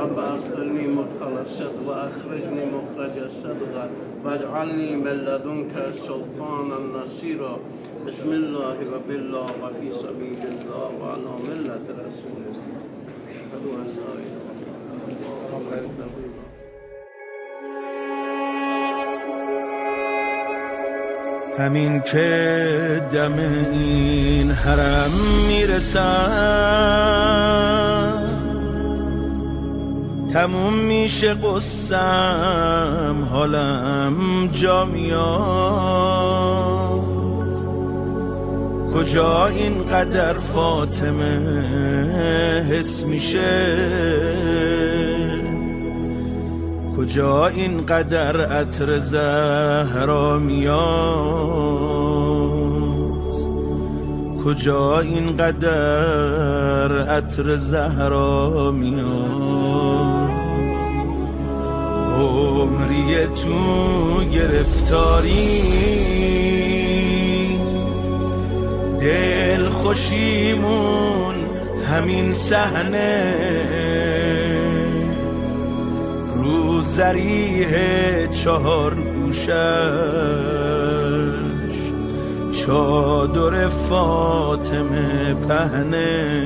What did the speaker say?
رب ادخلني مدخل الصدق واخرجني مخرج الصدق واجعلني من لدنك سلطانا نصيرا. بسم الله وبالله وفي سبيل الله وعلى ملة رسول الله. اشهد ان لا اله الا الله. همین که دم این حرم میرسم تموم میشه قصم، حالم جا میاد. کجا اینقدر فاطمه حس میشه، کجا اینقدر عطر زهرا میاد، کجا اینقدر عطر زهرا میاد. عمری تو گرفتاری دل خوشیمون همین صحنه، رو ذریح 4 گوشش چادر فاطمه پهنه.